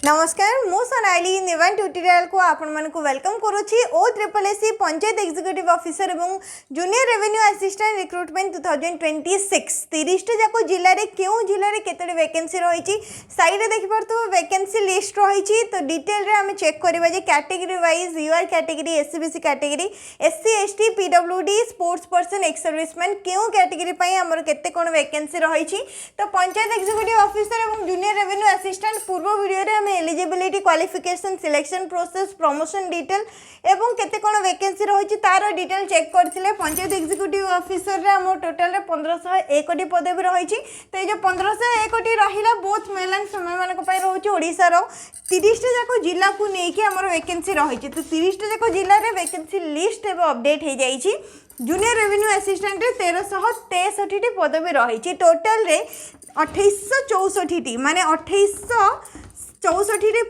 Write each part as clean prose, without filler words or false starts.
नमस्कार मु सोनाली निवान ट्यूटोरियल को आपण मन को वेलकम करूची OSSSC पंचायत एग्जीक्यूटिव ऑफिसर एवं जूनियर रेवेन्यू असिस्टेंट रिक्रूटमेंट 2026 30 जाको जिल्ला रे केउ जिल्ला रे केतडी वैकेंसी रहिची साइड रे देखि परतो वैकेंसी लिस्ट रहिची तो डिटेल रे हम चेक करबा जे category wise UR category SCBC category SC ST PWD sports person ex serviceman केउ कैटेगरी पई हमर केते कोन वैकेंसी रहिची तो पंचायत एग्जीक्यूटिव ऑफिसर एवं जूनियर रेवेन्यू असिस्टेंट पूर्व वीडियो रे हम eligibility qualification selection process promotion detail एवं केते कोन वैकेंसी रहिछि तार डिटेल चेक करथिले पंचायत एग्जीक्यूटिव ऑफिसर रे हम टोटल रे 1501 टी पदवी रहिछि तो ए जो 1501 टी रहिला बोथ मेल एंड फीमेल मानक पय रहुछि ओडिसा रो 30 टा जाको जिल्ला को नेकी हमर वैकेंसी रहिछि तो 30 टा जाको जिल्ला रे वैकेंसी लिस्ट एवं अपडेट हे जाइछि जूनियर रेवेन्यू असिस्टेंट रे 1363 टी पदवी रहिछि टोटल रे 2864 टी माने 2864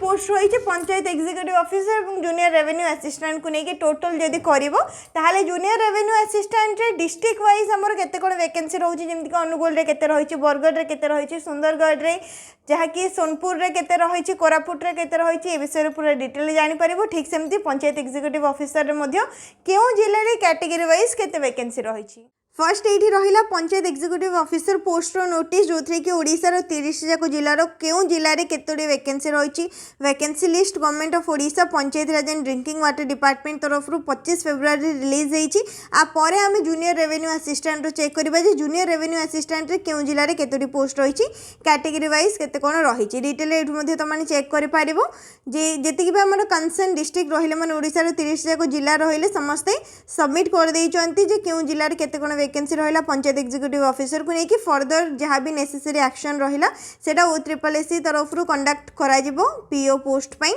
पोस्ट रही पंचायत एग्जीक्यूटिव ऑफिसर और जूनियर रेवेन्यू असिस्टेंट को लेकिन टोटल जदि करिवो ताहाले जूनियर रेवेन्यू असिस्टेंट रे डिस्ट्रिक्ट वाइज हमर केते कोन वैकेंसी रहउची जेमति कि अनुगुल रे केते रहिछि बरगढ़ रे केते रहिछि सुंदरगढ़ रे जहा कि सोनपुर रे केते रहिछि कोरापुट रे केते रहिछि ए विषय रे पूरा डिटेल जानि परिबो ठीक सेमति पंचायत एग्जीक्यूटिव ऑफिसर रे मध्य केउ जिल्ला रे कैटेगरी वाइज केते वैकेंसी रहिछि फर्स्ट एठी रहिला पंचायत एग्जीक्यूटिव ऑफिसर पोस्ट रो नोटिस जो थ्रे कि ओडिसा रो 30 जाको जिल्ला रो केउ जिल्ला रे केतोडी वैकेंसी रहिछि vacancy list government of Odisha panchayat Raj and drinking water department तरफ रो 25 फेब्रुआरी रिलीज हेछि आ परे हम जूनियर रेवेन्यू असिस्टेंट रो चेक करबा जे जूनियर रेवेन्यू असिस्टेंट रे केउ जिल्ला रे केतोडी पोस्ट रहिछि कैटेगरी वाइज केते कोन रहिछि डिटेल एठु मध्ये त माने चेक करि पारिबो जे जेति कि हमर कंसर्न डिस्ट्रिक्ट रहिले माने ओडिसा रो 30 जाको जिल्ला रहिले समस्त सबमिट कर देइ चंती जे केउ जिल्ला रे केते कोन वैकेंसी रहिला पंचायत एग्जीक्यूटिव ऑफिसर को लेकिन फर्दर जहाँ भी नेसेसरी एक्शन रहिला सेटा OSSSC तरफ रु कंडक्ट करा जिवो पीओ पोस्ट पई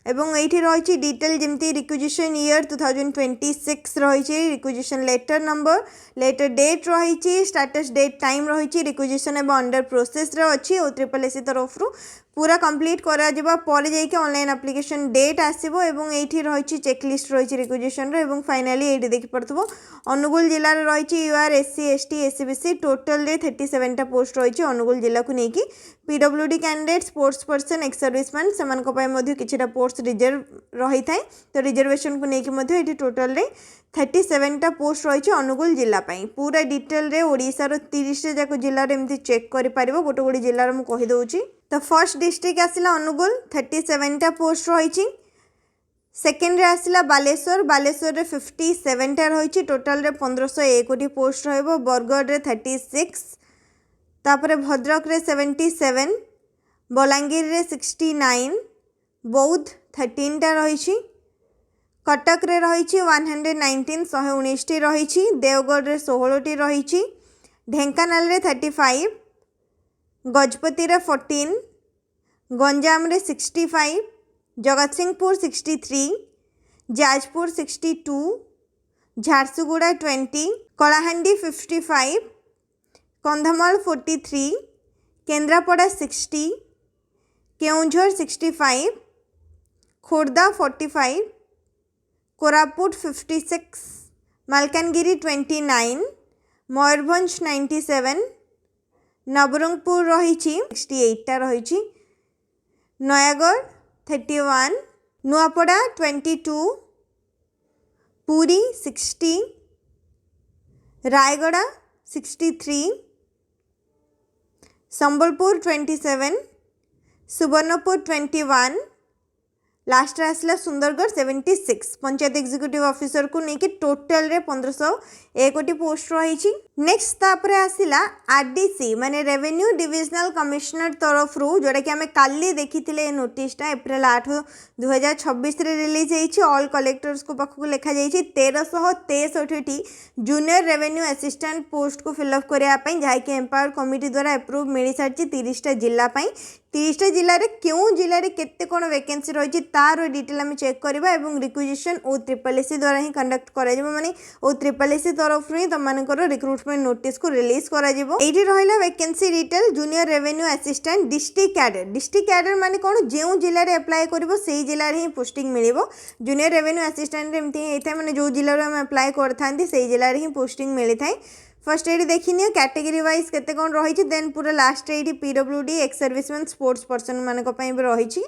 एवं एठी रहिछि डिटेल जेमति रिक्विजिशन ईयर 2026 रहिछि requisition letter number letter date रहिछि स्टेटस डेट टाइम रहिछि रिक्विजिशन एवं अंडर प्रोसेस रे अछि OSSSC तरफ रु पूरा कंप्लीट करा जिबा पर जाई कि ऑनलाइन एप्लीकेशन डेट आसीबो एवं एठी रहिछि चेकलिस्ट रहिछि रिक्विजिशन रे एवं फाइनली एठी देखि पड़थबो अनुगुल जिल्ला रे रहिछि UR SC ST SCBC total रे 37 टा पोस्ट रहिछि अनुगुल जिल्ला को नेकी PWD candidate sports person ex serviceman समान को पय मध्ये किछटा पोस्ट रिजर्व रही थाए तो रिजर्वेशन को नेकी मध्ये एठी टोटल रे 37 टा पोस्ट रहिछि अनुगुल जिल्ला पय पूरा डिटेल रे ओडिसा रो 30 जाको जिल्ला रे एमति चेक करि पारिबो गोटे गोटे जिल्ला रे मु कहि दउछि तो फर्स्ट डिस्ट्रिक्ट आसिला अनुगुल 37 टा पोस्ट रहिछि सेकेंड रे आसिला बालेश्वर बालेश्वर रे 57 टा रहिछि टोटल रे 1501 टी पोस्ट रहबो बरगढ़ रे 36 तापरे भद्रक रे 77 बलांगीर रे 69 बौद्ध 13 टा रहिछि कटक रे रहिछि 119 119 टी रहिछि देवगढ़ रे 16 टी रहिछि ढेंकानाल रे 35 गजपति रे 14 गंजाम रे 65 जगतसिंहपुर 63 जाजपुर 62 झारसुगुड़ा 20 कलाहांडी 55 कंधमाल 43 केन्द्रापड़ा 60 केउंझर 65 खोर्धा 45 कोरापुट 56 मालकानगिरी 29 मयूरभंज 97 नवरंगपुर रहिछि 68 टा रहिछि नयागढ़ 31 नुआपड़ा 22 पुरी 60 रायगढ़ 63 संबलपुर 27 सुवर्णपुर 21 लास्ट आसला सुंदरगढ़ 76 पंचायत एग्जीक्यूटिव ऑफिसर को लेकिन टोटल रे 1501 टी पोस्ट रही नेक्स्ट तापरे आसिला आरडीसी माने रेवेन्यू डिविजनल कमिश्नर तरफ रु जोड़ा कि आमे काली देखिथिले नोटिसटा अप्रैल 8 2026 रे रिलीज हेछि ऑल कलेक्टर्स को पाखु लिखा जाइछि 1363 T junior revenue assistant post को फिलअप करिया पई जहा कि एम्पावर कमिटी द्वारा अप्रूव मिली सारछि 30 टा जिल्ला पई 30 टा जिल्ला रे केउ जिल्ला रे केते कोन वैकेंसी रहिछि तार डिटेल हम चेक करबा एवं रिक्विजिशन OSSSC द्वारा ही कंडक्ट करा जिवो माने OSSSC तरफ रे तमानकर रिक्रूटमेंट नोटिस को रिलीज करा जिवो एठी रहिला vacancy detail junior revenue assistant district cadre माने कोन जेउ जिल्ला रे अप्लाई करबो सेही जिल्ला रे ही पोस्टिंग मिलिबो जूनियर रेवेन्यू असिस्टेंट रे एमती हेता माने जो जिल्ला रे हम अप्लाई करथांती सेही जिल्ला रे ही पोस्टिंग मिली थाए फर्स्ट एडी देखिनियो कैटेगरी वाइज केते कोन रही देन पूरा लास्ट एडी PWD ex serviceman sports person मानक पई रही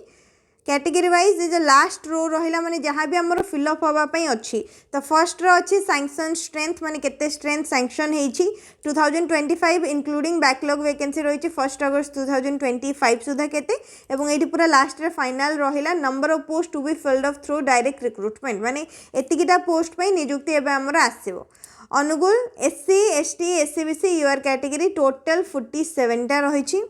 कैटेगरी वाइज जो लास्ट रो रहा माने जहाँ भी आमर फिलअप होगापी अच्छी तो फर्स्ट रो अच्छी सैंक्शन स्ट्रेंथ माने केते स्ट्रेंथ सैंक्शन होती 2025 इंक्लूडिंग बैकलॉग वैकेंसी रही 1 अगस्त 2025 सुधा केते एवं ये पूरा लास्ट रे फाइनल रहा number of post to be filled up through direct recruitment माने एतिकिटा पोस्ट पे नियुक्ति एवं आमर आसो Angul SC ST SCBC UR category total 47 टा रही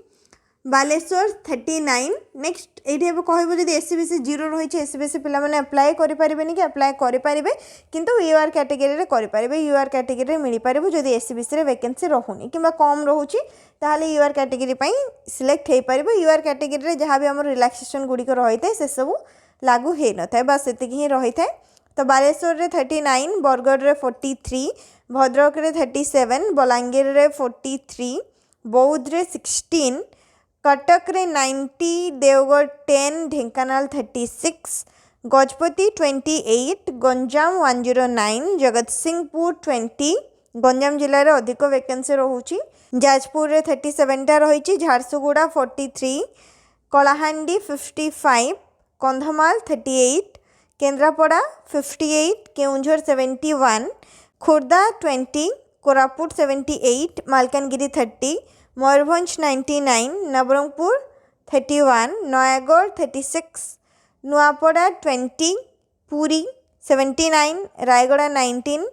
बालेश्वर 39 नेक्स्ट ये कह जब एससीबीसी 0 रही एससीबीसी पिला माने अप्लाई करें कि अप्लाई करें किंतु यूआर कैटेगरी करें यूआर कैटेगरी मिल पार जब एससीबीसी वैकेंसी रोनी कि कम रोचे ताहले यूआर कैटेगरी सिलेक्ट हो पार यूआर कैटेगरी जहाँ भी आम रिलैक्सेशन गुड़िक रही है से सब लागू हो न था बस ये ही रही है तो बालेश्वर रे 39 बरगढ़ रे 43 भद्रक रे 37 बलांगीर रे 43 बौद्ध रे 16 कटक रे 90 देवगढ़ 10 ढेंकानाल 36 गजपति 28 गंजाम 109 जगतसिंहपुर 20 गंजाम जिले में अधिक वैकेंसी रोची जाजपुर रे 37 टा रही झारसुगुड़ा 43 कलाहांडी 55 कंधमाल 38 केन्द्रापड़ा 58 केउंझर 71 खोर्धा 20 कोरापुट 78 मालकानगिरी 30 मयूरभंज 99 नवरंगपुर 31 नयागढ़ 36 नुआपड़ा 20 पुरी 79 रायगड़ा 19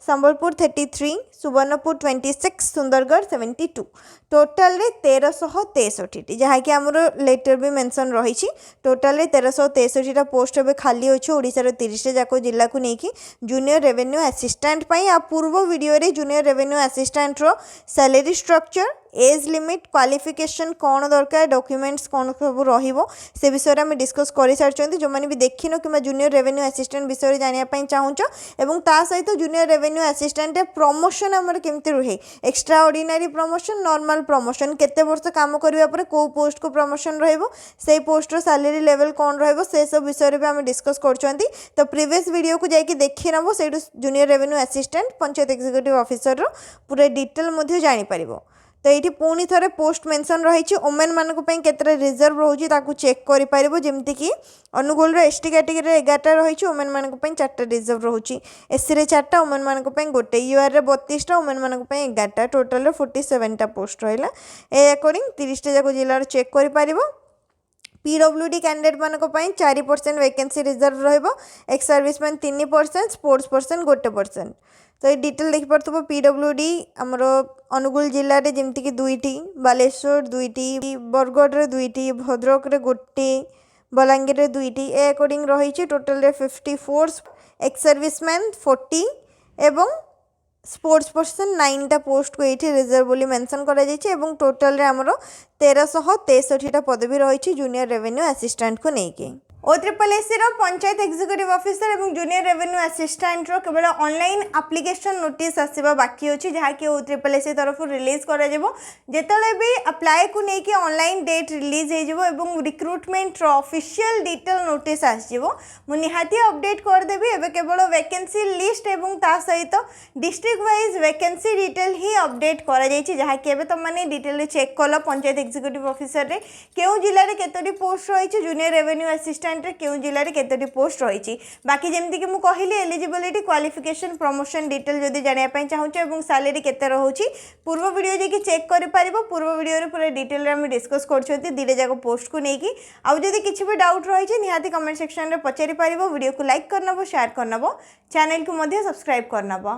संबलपुर 33 सुवर्णपुर 26 सुंदरगढ़ 72 टोटाल रे 1363 जहाँकि आमर लेटर भी मेंशन रही टोटाल रे 1363 पोस्ट ए खाली अच्छे ओडिशार 30 जाक जिला को लेकिन जूनियर रेवेन्यू असिस्टेंट आ पूर्व वीडियो रे जूनियर रेवेन्यू असिस्टेंट रो salary structure age limit qualification कौन दरकार डॉक्यूमेंट्स कौन सब रहिबो से विषय में डिस्कस कर सारी जो मैंने भी देखिन कि जूनियर रेवेन्यू असिस्टेंट विषय जानापी चाहूच और ता सहित जूनियर रेवेन्यू असिस्टेंट प्रमोशन आमर केमती रुहे extraordinary promotion normal promotion केते वर्ष काम करिया परे को पोस्ट को प्रमोशन रहिबो से पोस्ट रो सैलरी लेवल कौन रहिबो से सब विषय भी आम डिस्कस करछंती तो प्रीवियस वीडियो को जाके देखि नबो से junior revenue assistant panchayat executive officer रो पूरा डिटेल मध्ये जानि परिबो तो ये पुणी थे पोस्ट मेंशन रही ओमेन मानक केतटा रिजर्व रोचे चेक कर जमती कि अनुगुल एसटी कैटेगरी 11टा रही ओमेन मानक 4टा रिजर्व रोचे एससी रे 4टा ओमेन मानक गोटे यूआर रे 32टा ओमेन मानक 11टा टोटल 47टा पोस्ट रहा ए अकॉर्डिंग 30टा जाक जिला चेक कर पीडब्ल्यूडी कैंडिडेट मानक 4% वैकेंसी रिजर्व रहिबो एक्स सर्विसमैन 3% स्पोर्ट्स पर्सन 1%। तो ये डिटेल देख पार्थ पीडब्ल्यूडी आमर अनुगुल जिले में जमती 2टी बालेश्वर 2टी बरगढ़ रे 2टी भद्रक रे 1टी बलांगीर रे 2टी ए अकॉर्डिंग रही टोटल 54 एक्स सर्विसमैन 40 एवं स्पोर्ट्स पर्सन 9टा पोस्ट को ये रिजर्व बोली मेंशन करा जायछि एवं टोटल रे आमर 1363टा पदवी रही जूनियर रेवेन्यू असिस्टेंट को लेकिन OSSSC पंचायत एक्जिक्यूटिव ऑफिसर और जूनियर रेवेन्यू असिस्टेंट केवल ऑनलाइन एप्लिकेशन नोटिस आसवा बाकी अच्छी जहाँकि OSSSC तरफ रिलीज कर जिते भी अप्लाई को लेकिन ऑनलाइन डेट रिलीज हो रिक्रुटमेंट ऑफिशियल डिटेल नोटिस आसो निहाती अपडेट करदेवी एवं केवल वैकेंसी लिस्ट और ता सहित डिस्ट्रिक्ट वाइज वैकेंसी डिटेल ही अपडेट कराकि तुम मैंने डिटेल चेक कल पंचायत एक्जिक्यूटिव ऑफिसर रे क्यों जिले में केतोटी पोस्ट रही जूनियर रेवेन्यू असिस्टेंट क्यों जिले में केतोटी पोस्ट रही बाकी जमती कि कहली एलिजिबिलिटी क्वालिफिकेशन प्रमोशन डिटेल जदि जानापी चाहूँ और सैलरी केते रोचे पूर्व वीडियो जाकि चेक कर पूर्व वीडियो पूरा डिटेल आम डिस्कस कर दुईटा जाक पोस्ट को लेकिन आउ जदि किसी भी डाउट रही निहाती कमेंट सेक्शन में पचारि पार वीडियो को लाइक करनब शेयर करनब चैनल को सब्सक्राइब करनब।